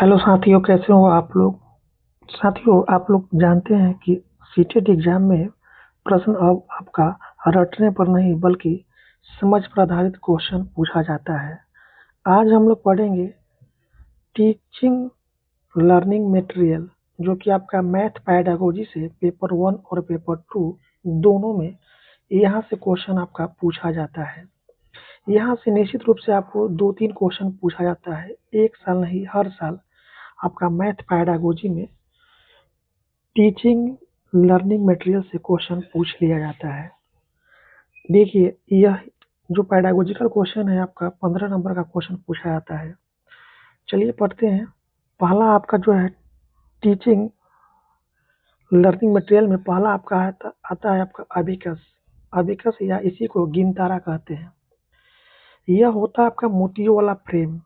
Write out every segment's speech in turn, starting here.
Hello साथियों, कैसे हो आप लोग। साथियों, आप लोग जानते हैं कि सीटेट एग्जाम में प्रश्न अब आपका रटने पर नहीं बल्कि समझ पर आधारित क्वेश्चन पूछा जाता है। आज हम लोग पढ़ेंगे टीचिंग लर्निंग मटेरियल, जो कि आपका मैथ पैडागोजी से पेपर 1 और पेपर 2 दोनों में यहाँ से क्वेश्चन आपका पूछा जाता है। यहाँ से निश्चित रूप से आपको 2-3 क्वेश्चन पूछा जाता है। एक साल नहीं, हर साल आपका मैथ पैडागोजी में टीचिंग लर्निंग मटेरियल से क्वेश्चन पूछ लिया जाता है। देखिए, यह जो पैडागोजिकल क्वेश्चन है आपका 15 नंबर का क्वेश्चन पूछा जाता है। चलिए पढ़ते हैं। पहला आपका जो है टीचिंग लर्निंग मटेरियल में पहला आपका आता है आपका अबिकस। अबिकस या इसी को गिनतारा कहते हैं। यह होता है आपका मोतियों वाला फ्रेम।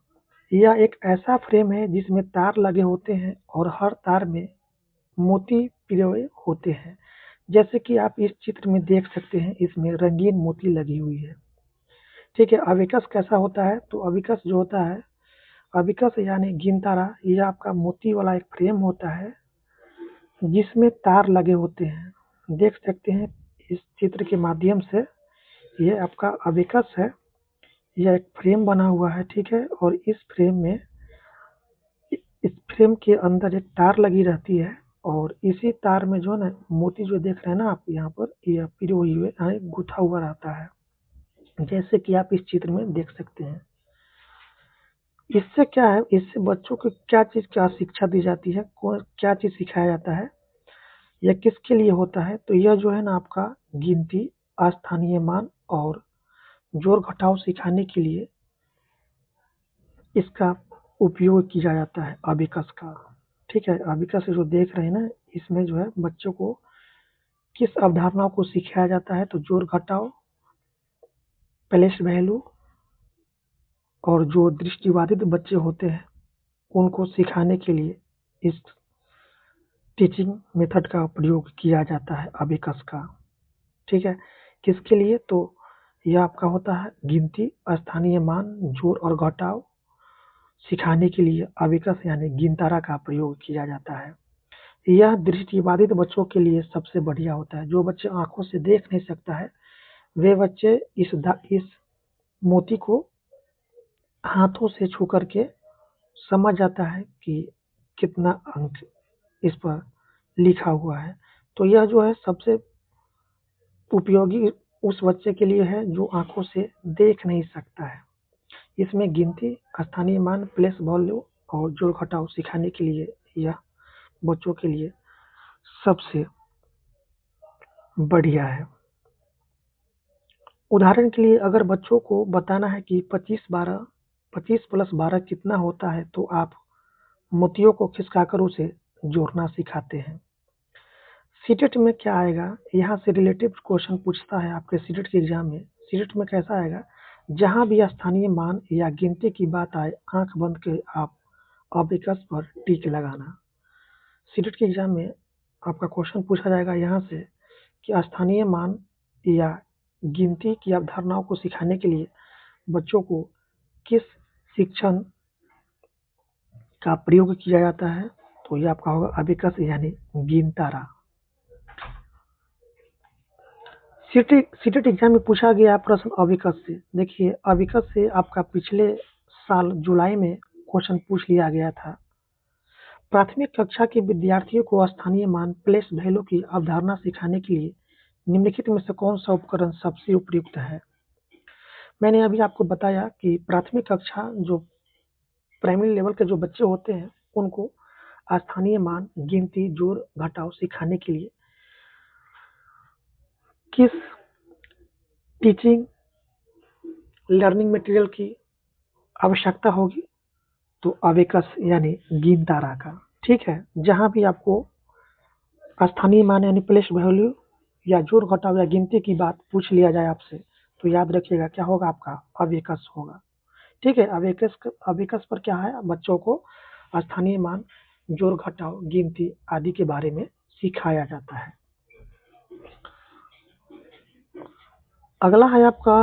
यह एक ऐसा फ्रेम है जिसमें तार लगे होते हैं और हर तार में मोती पिरोए होते हैं। जैसे कि आप इस चित्र में देख सकते हैं, इसमें रंगीन मोती लगी हुई है। ठीक है, अबिकस कैसा होता है? तो अबिकस जो होता है, अबिकस यानी गिनतारा, यह आपका मोती वाला एक फ्रेम होता है जिसमें तार लगे होते हैं। देख सकते हैं इस चित्र के माध्यम से, यह आपका अबिकस है। यह एक फ्रेम बना हुआ है, ठीक है, और इस फ्रेम के अंदर एक तार लगी रहती है और इसी तार में जो है ना मोती जो देख रहे हैं ना आप यहाँ पर, यह पिरोए हुए गुथा हुआ रहता है, जैसे कि आप इस चित्र में देख सकते हैं। इससे क्या है, इससे बच्चों को क्या चीज़ क्या शिक्षा दी जाती है, क्या चीज़ सिखाया जाता है, यह किसके लिए होता है? तो यह जो है ना आपका गिनती, स्थानीय मान और जोड़ घटाव सिखाने के लिए इसका उपयोग किया जाता है अबिकस का। ठीक है, अबिकस जो देख रहे हैं ना, इसमें जो है बच्चों को किस अवधारणाओं को सिखाया जाता है? तो जोड़ घटाव, प्लेस वैल्यू, और जो दृष्टिबाधित बच्चे होते हैं उनको सिखाने के लिए इस टीचिंग मेथड का प्रयोग किया जाता है अबिकस का। ठीक है, किसके लिए? तो यह आपका होता है गिनती, स्थानीय मान, जोड़ और घटाव सिखाने के लिए अबिकस यानी गिनतारा का प्रयोग किया जाता है। यह दृष्टिबाधित बच्चों के लिए सबसे बढ़िया होता है। जो बच्चे आंखों से देख नहीं सकता है, वे बच्चे इस मोती को हाथों से छू करके समझ जाता है कि कितना अंक इस पर लिखा हुआ है। तो यह जो है सबसे उपयोगी उस बच्चे के लिए है जो आंखों से देख नहीं सकता है। इसमें गिनती, स्थानीय मान, प्लेस वैल्यू और जोड़ घटाव सिखाने के लिए यह बच्चों के लिए सबसे बढ़िया है। उदाहरण के लिए अगर बच्चों को बताना है कि 25 प्लस 12 कितना होता है, तो आप मोतियों को खिसकाकर उसे जोड़ना सिखाते हैं। सीटेट में क्या आएगा, यहाँ से रिलेटिव क्वेश्चन पूछता है आपके सीटेट के एग्जाम में। सीटेट में कैसा आएगा, जहाँ भी स्थानीय मान या गिनती की बात आए, आंख बंद के आप अबिकस पर टिक लगाना। सीटेट के एग्जाम में आपका क्वेश्चन पूछा जाएगा यहाँ से कि स्थानीय मान या गिनती की अवधारणाओं को सिखाने के लिए बच्चों को किस शिक्षण का प्रयोग किया जाता है? तो ये आपका होगा अबिकस यानी गिनतारा। सीटेट एग्जाम में पूछा गया प्रश्न अबिकस से। देखिए, अबिकस से आपका पिछले साल जुलाई में क्वेश्चन पूछ लिया गया था। प्राथमिक कक्षा के विद्यार्थियों को स्थानीय मान, प्लेस वैल्यू की अवधारणा सिखाने के लिए निम्नलिखित में से कौन सा उपकरण सबसे उपयुक्त है? मैंने अभी आपको बताया कि प्राथमिक कक्षा जो प्राइमरी लेवल के जो बच्चे होते हैं उनको स्थानीय मान, गिनती, जोड़ घटाव सिखाने के लिए किस टीचिंग लर्निंग मटेरियल की आवश्यकता होगी? तो अबिकस यानी गिनतारा का। ठीक है, जहां भी आपको स्थानीय मान यानी प्लेस वैल्यू या जोड़ घटाव या गिनती की बात पूछ लिया जाए आपसे, तो याद रखिएगा क्या होगा, आपका अबिकस होगा। ठीक है, अबिकस पर क्या है, बच्चों को स्थानीय मान, जोड़ घटाव, गिनती आदि के बारे में सिखाया जाता है। अगला है आपका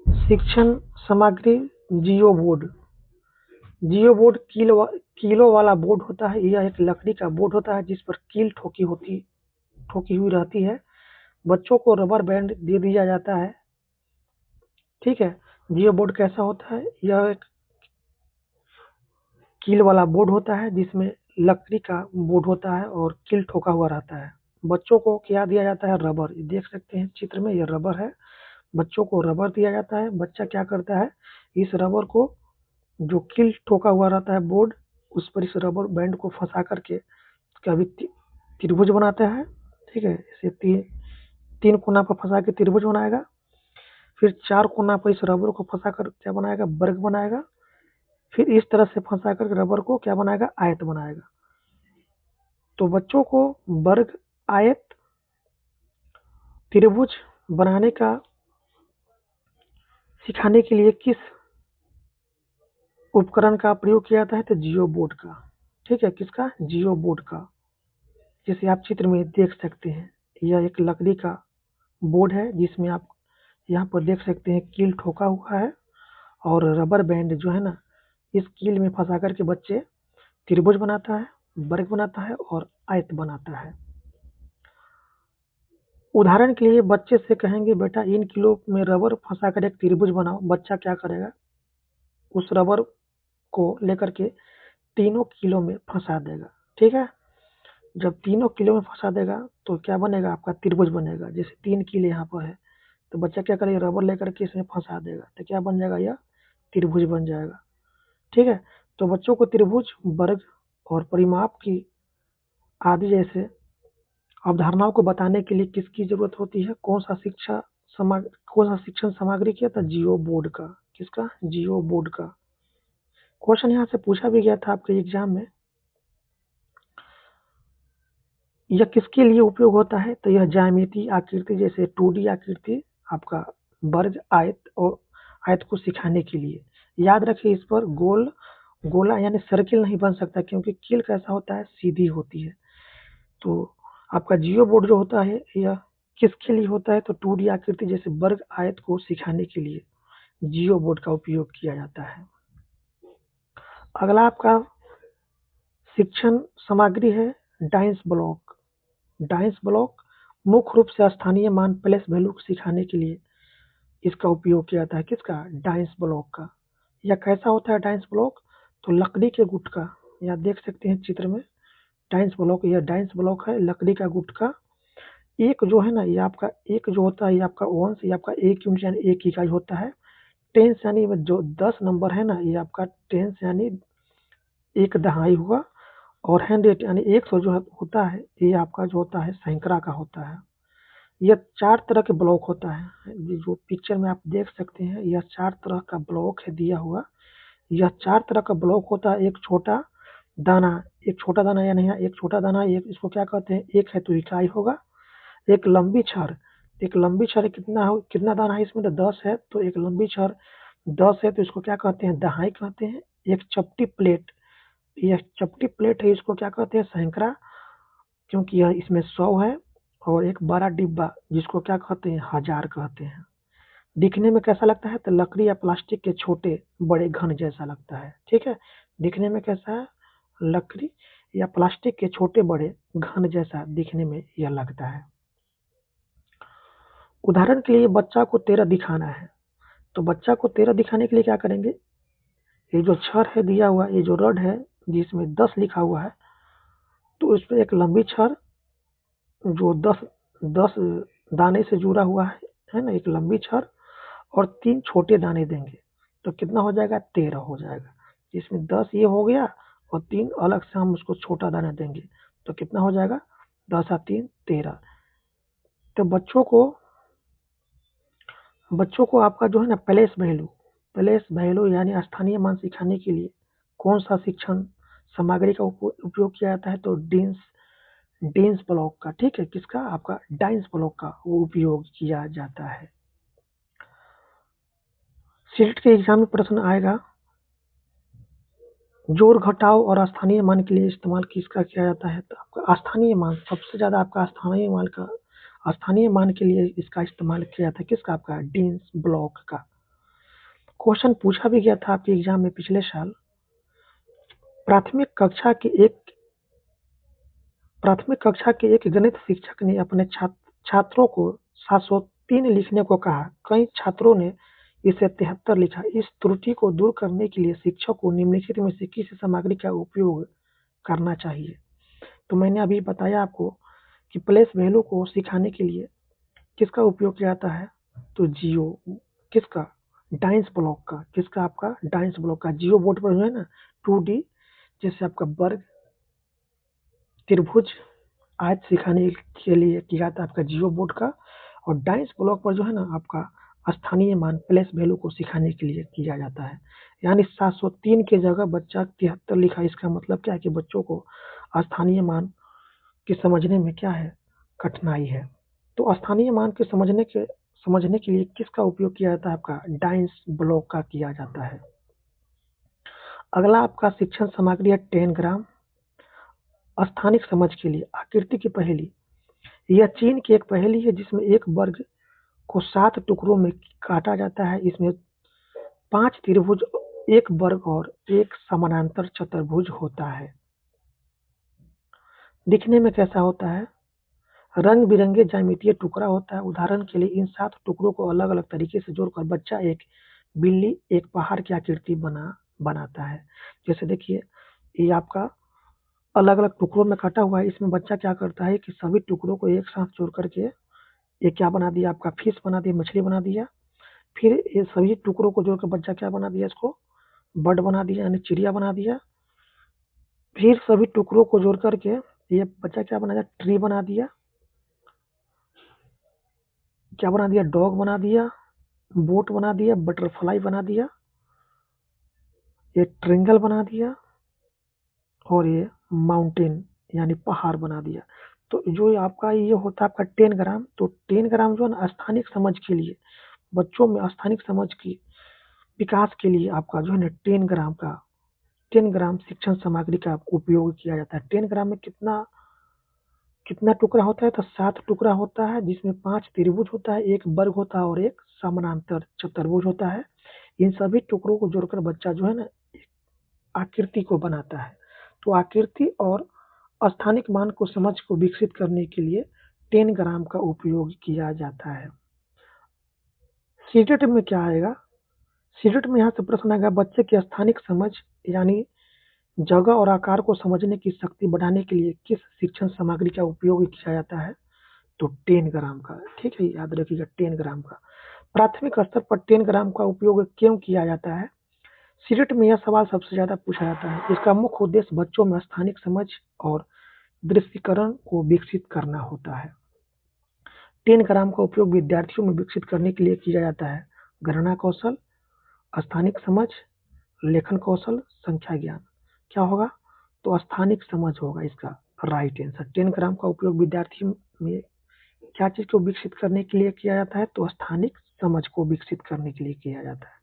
शिक्षण सामग्री जियो बोर्ड। जियो बोर्ड कीलो वाला बोर्ड होता है। यह एक लकड़ी का बोर्ड होता है जिस पर कील ठोकी हुई रहती है। बच्चों को रबर बैंड दे दिया जाता है। ठीक है। जियो बोर्ड कैसा होता है? यह एक कील वाला बोर्ड होता है जिसमें लकड़ी का बोर्ड होता है और कील ठोका हुआ रहता है। बच्चों को क्या दिया जाता है? रबर। देख सकते हैं चित्र में, यह रबर है। बच्चों को रबर दिया जाता है। बच्चा क्या करता है? इस रबर को, जो कील ठोका हुआ रहता है बोर्ड, उस पर इस रबर बैंड को फंसा करके कभी त्रिभुज बनाता है। ठीक है। इसे तीन कोना पर फंसा के त्रिभुज बनाएगा। फिर चार कोना पर इस रबर को फंसा कर क्या बनाएगा? वर्ग बनाएगा। फिर इस तरह से फंसा कर रबर को क्या बनाएगा? आयत बनाएगा। तो बच्चों को वर्ग, आयत, त्रिभुज बनाने का सिखाने के लिए किस उपकरण का प्रयोग किया जाता है? तो जियो बोर्ड का। ठीक है। किसका? जियो बोर्ड का। जैसे आप चित्र में देख सकते हैं, यह एक लकड़ी का बोर्ड है जिसमें आप यहाँ पर देख सकते हैं कील ठोका हुआ है और रबर बैंड जो है ना, इस कील में फंसा करके बच्चे त्रिभुज बनाता है, वर्ग बनाता है और आयत बनाता है। उदाहरण के लिए बच्चे से कहेंगे बेटा इन कीलों में रबर फंसा कर एक त्रिभुज बनाओ। बच्चा क्या करेगा? उस रबर को लेकर के तीनों कीलों में फंसा देगा। ठीक है। जब तीनों कीलों में फंसा देगा तो क्या बनेगा? आपका त्रिभुज बनेगा। जैसे 3 कील यहाँ पर है तो बच्चा क्या करेगा? रबर लेकर के इसमें फंसा देगा तो क्या बन जाएगा? यह त्रिभुज बन जाएगा। ठीक है। तो बच्चों को त्रिभुज, वर्ग और परिमाप की आदि जैसे अवधारणाओं को बताने के लिए किसकी जरूरत होती है? कौन सा शिक्षण सामग्री किया था? जियो बोर्ड का। किसका? जियो बोर्ड का। क्वेश्चन यहाँ से पूछा भी गया था आपके एग्जाम में। यह किसके लिए उपयोग होता है? तो यह ज्यामितीय आकृति जैसे 2D आकृति, आपका वर्ग, आयत और आयत को सिखाने के लिए। याद रखिए इस पर गोला यानी सर्किल नहीं बन सकता क्योंकि कील कैसा होता है? सीधी होती है। तो आपका जियो बोर्ड जो होता है यह किसके लिए होता है? तो 2D आकृति जैसे वर्ग, आयत को सिखाने के लिए जियो बोर्ड का उपयोग किया जाता है। अगला आपका शिक्षण सामग्री है डाइस ब्लॉक। डाइस ब्लॉक मुख्य रूप से स्थानीय मान प्लेस वैल्यू सिखाने के लिए इसका उपयोग किया जाता है। किसका? डाइस ब्लॉक का। यह कैसा होता है डाइस ब्लॉक? तो लकड़ी के गुट का। यह देख सकते हैं चित्र में डाइस ब्लॉक। यह डाइस ब्लॉक है लकड़ी का गुट का। एक जो है ना, ये आपका एक जो होता है ये आपका वंश, ये आपका एक यूनिट यानी एक इकाई होता है। टेंस यानी जो 10 नंबर है ना, ये आपका टेंस यानी एक दहाई हुआ। और 100 यानी 100 जो होता है ये आपका जो होता है सैकड़ा का होता है। यह 4 तरह के ब्लॉक होता है। ये जो पिक्चर में आप देख सकते हैं यह 4 तरह का ब्लॉक है दिया हुआ। यह 4 तरह का ब्लॉक होता है। एक छोटा दाना, यानी एक छोटा दाना, एक इसको क्या कहते हैं? एक है तो इकाई होगा। एक लंबी छड़, कितना दाना है इसमें? तो 10 है तो एक लंबी छड़ 10 है तो इसको क्या कहते हैं? दहाई कहते हैं। एक चपटी प्लेट, यह चपटी प्लेट है, इसको क्या कहते हैं? सैकड़ा, क्योंकि यह इसमें 100 है। और एक बड़ा डिब्बा जिसको क्या कहते हैं? हजार कहते हैं। दिखने में कैसा लगता है? तो लकड़ी या प्लास्टिक के छोटे बड़े घन जैसा लगता है। ठीक है। दिखने में कैसा है? लकड़ी या प्लास्टिक के छोटे बड़े घन जैसा दिखने में यह लगता है। उदाहरण के लिए बच्चा को 13 दिखाना है तो बच्चा को 13 दिखाने के लिए क्या करेंगे? ये जो छड़ है दिया हुआ, ये जो रड है जिसमें 10 लिखा हुआ है, तो इसमें एक लंबी छड़ जो 10 दाने से जुड़ा हुआ है ना, एक लंबी छड़ और 3 छोटे दाने देंगे तो कितना हो जाएगा? 13 हो जाएगा। इसमें 10 ये हो गया और 3 अलग से हम उसको छोटा दाना देंगे तो कितना हो जाएगा? 10 और 3 13। तो बच्चों को आपका जो है ना प्लेस वैल्यू यानी स्थानीय मान सिखाने के लिए कौन सा शिक्षण सामग्री का उपयोग किया जाता है? तो डेंस ब्लॉक का। ठीक है। किसका? आपका डाइस ब्लॉक का वो उपयोग किया जाता है। सीटेट के एग्जाम में प्रश्न आएगा जोड़ घटाव और स्थानीय मान के लिए इस्तेमाल किसका किया जाता है? तो आपका स्थानीय मान, सबसे ज्यादा आपका स्थानीय मान के लिए इसका इस्तेमाल किया जाता है। किसका? आपका डेंस ब्लॉक का। क्वेश्चन पूछा भी गया था आपके एग्जाम में पिछले साल। प्राथमिक कक्षा के एक गणित शिक्षक ने अपने छात्रों को 703 लिखने को कहा। कई छात्रों ने इसे 73 लिखा। इस त्रुटि को दूर करने के लिए शिक्षक को निम्नलिखित में से किस सामग्री का उपयोग करना चाहिए? तो मैंने अभी बताया आपको कि प्लेस वैल्यू को सिखाने के लिए किसका उपयोग किया जाता है? तो जियो किसका? डाइस ब्लॉक का। किसका? आपका डाइस ब्लॉक का। जियो बोर्ड पर जो है ना 2D जैसे आपका वर्ग, त्रिभुज, आयत सिखाने के लिए किया जाता है आपका जियो बोर्ड का। और डाइस ब्लॉक पर जो है ना आपका स्थानीय मान प्लेस वैल्यू को सिखाने के लिए किया जाता है। यानी 703 की जगह बच्चा 73 लिखा। इसका मतलब क्या है कि बच्चों को स्थानीय मान के समझने में क्या है? कठिनाई है। तो स्थानीय मान के समझने के लिए किसका उपयोग किया जाता है? आपका डाइस ब्लॉक का किया जाता है। अगला आपका शिक्षण सामग्री है 10 ग्राम। स्थानिक समझ के लिए आकृति की पहेली। यह चीन की एक पहेली है जिसमें एक वर्ग को 7 टुकड़ों में काटा जाता है। इसमें 5 त्रिभुज, एक वर्ग और एक समानांतर चतुर्भुज होता है। दिखने में कैसा होता है? रंग बिरंगे ज्यामितीय टुकड़ा होता है। उदाहरण के लिए इन 7 टुकड़ों को अलग अलग तरीके से जोड़कर बच्चा एक बिल्ली, एक पहाड़ की आकृति बनाता है। जैसे देखिए ये आपका अलग अलग टुकड़ों में काटा हुआ है। इसमें बच्चा क्या करता है कि सभी टुकड़ों को एक साथ जोड़ करके ये क्या बना दिया? आपका फिश बना दिया, मछली बना दिया। फिर ये सभी टुकड़ों को जोड़कर बच्चा क्या बना दिया? इसको बर्ड बना दिया, यानी चिड़िया बना दिया। फिर सभी टुकड़ों को जोड़ करके ये बच्चा क्या बना दिया? ट्री बना दिया। क्या बना दिया? डॉग बना दिया, बोट बना दिया, बटरफ्लाई बना दिया, ये ट्रिंगल बना दिया और ये माउंटेन यानी पहाड़ बना दिया। तो जो आपका ये होता है आपका 10 ग्राम। तो 10 ग्राम जो है ना स्थानिक समझ के लिए, बच्चों में स्थानिक समझ की विकास के लिए आपका जो है ना 10 ग्राम शिक्षण सामग्री का उपयोग किया जाता है। 10 ग्राम में कितना टुकड़ा होता है? तो 7 टुकड़ा होता है जिसमें 5 त्रिभुज होता है, एक वर्ग होता है और एक समानांतर चतुर्भुज होता है। इन सभी टुकड़ों को जोड़कर बच्चा जो है ना आकृति को बनाता है। तो आकृति और स्थानिक मान को समझ को विकसित करने के लिए 10 ग्राम का उपयोग किया जाता है। सीटेट में क्या आएगा? सीटेट में यहाँ से प्रश्न आएगा बच्चे की स्थानिक समझ यानी जगह और आकार को समझने की शक्ति बढ़ाने के लिए किस शिक्षण सामग्री का उपयोग किया जाता है? तो 10 ग्राम का। ठीक है, याद रखिएगा 10 ग्राम का। प्राथमिक स्तर पर 10 ग्राम का उपयोग क्यों किया जाता है? सीटेट में यह सवाल सबसे ज्यादा पूछा जाता है। इसका मुख्य उद्देश्य बच्चों में स्थानिक समझ और दृश्यीकरण को विकसित करना होता है। 10 ग्राम का उपयोग विद्यार्थियों में विकसित करने के लिए किया जाता है। गणना कौशल, स्थानिक समझ, लेखन कौशल, संख्या ज्ञान। क्या होगा? तो स्थानिक समझ होगा इसका राइट आंसर। 10 ग्राम का उपयोग विद्यार्थियों में क्या चीज को विकसित करने के लिए किया जाता है? तो स्थानिक समझ को विकसित करने के लिए किया जाता है।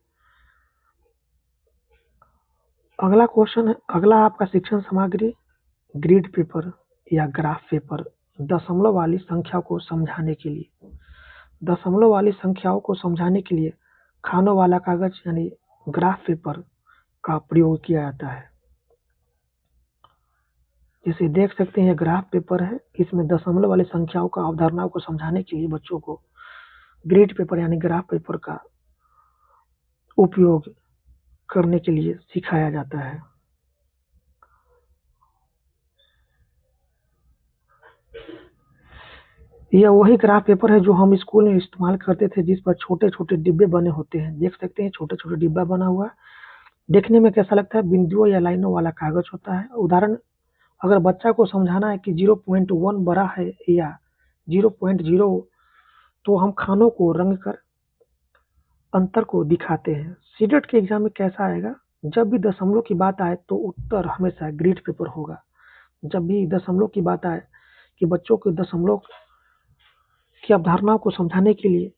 अगला क्वेश्चन है, अगला आपका शिक्षण सामग्री ग्रिड पेपर या ग्राफ पेपर। दशमलव वाली संख्या को समझाने के लिए, दशमलव वाली संख्याओं को समझाने के लिए खानों वाला कागज यानी ग्राफ पेपर का प्रयोग किया जाता है। जैसे देख सकते हैं ग्राफ पेपर है, इसमें दशमलव वाली संख्याओं का अवधारणाओं को समझाने के लिए बच्चों को ग्रिड पेपर यानी ग्राफ पेपर का उपयोग करने के लिए सिखाया जाता है। यह वही ग्राफ पेपर है जो हम स्कूल में इस्तेमाल करते थे, जिस पर छोटे छोटे डिब्बे बने होते हैं। देख सकते हैं छोटे छोटे डिब्बा बना हुआ है। देखने में कैसा लगता है? बिंदुओं या लाइनों वाला कागज होता है। उदाहरण, अगर बच्चा को समझाना है कि 0.1 बड़ा है या 0.0, तो हम खानों को रंग कर अंतर को दिखाते हैं। सीटेट के एग्जाम में कैसा आएगा? जब भी दशमलव की बात आए तो उत्तर हमेशा ग्रिड पेपर होगा। जब भी दशमलव की बात आए कि बच्चों को दशमलव की अवधारणाओं को समझाने के लिए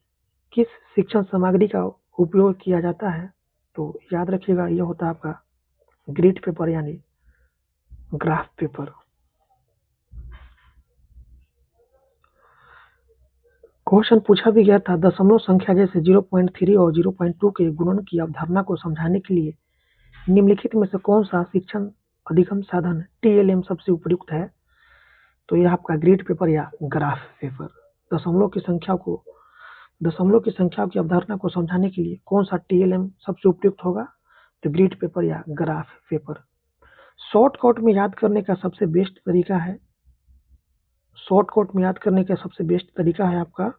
किस शिक्षण सामग्री का उपयोग किया जाता है, तो याद रखिएगा यह होता है आपका ग्रिड पेपर यानी ग्राफ पेपर। क्वेश्चन पूछा भी गया था, दशमलव संख्या जैसे 0.3 और 0.2 के गुणन की अवधारणा को समझाने के लिए निम्नलिखित में से कौन सा शिक्षण अधिगम साधन TLM सबसे उपयुक्त है। तो यह आपका ग्रिड पेपर या ग्राफ पेपर। दशमलव की संख्या की अवधारणा को समझाने के लिए कौन सा TLM सबसे उपयुक्त होगा? तो ग्रिड पेपर या ग्राफ पेपर। शॉर्टकट में याद करने का सबसे बेस्ट तरीका है आपका,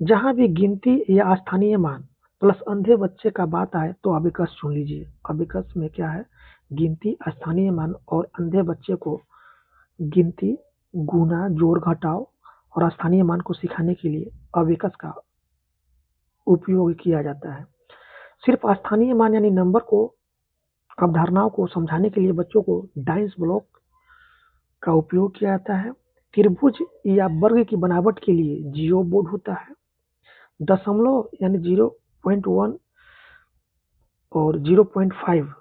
जहां भी गिनती या स्थानीय मान प्लस अंधे बच्चे का बात आए तो अबिकस चुन लीजिए। अबिकस में क्या है? गिनती, स्थानीय मान और अंधे बच्चे को गिनती, गुना, जोड़, घटाव और स्थानीय मान को सिखाने के लिए अबिकस का उपयोग किया जाता है। सिर्फ स्थानीय मान यानी नंबर को अवधारणाओं को समझाने के लिए बच्चों को डाइस ब्लॉक का उपयोग किया जाता है। त्रिभुज या वर्ग की बनावट के लिए जियो बोर्ड होता है। दशमलव यानी 0.1 और 0.5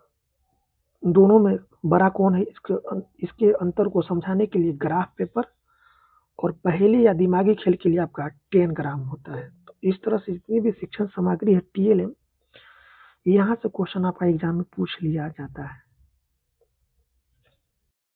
दोनों में बड़ा कौन है, इसके अंतर को समझाने के लिए ग्राफ पेपर, और पहेली या दिमागी खेल के लिए आपका 10 ग्राम होता है। तो इस तरह से जितनी भी शिक्षण सामग्री है TLM, यहाँ से क्वेश्चन आपका एग्जाम में पूछ लिया जाता है।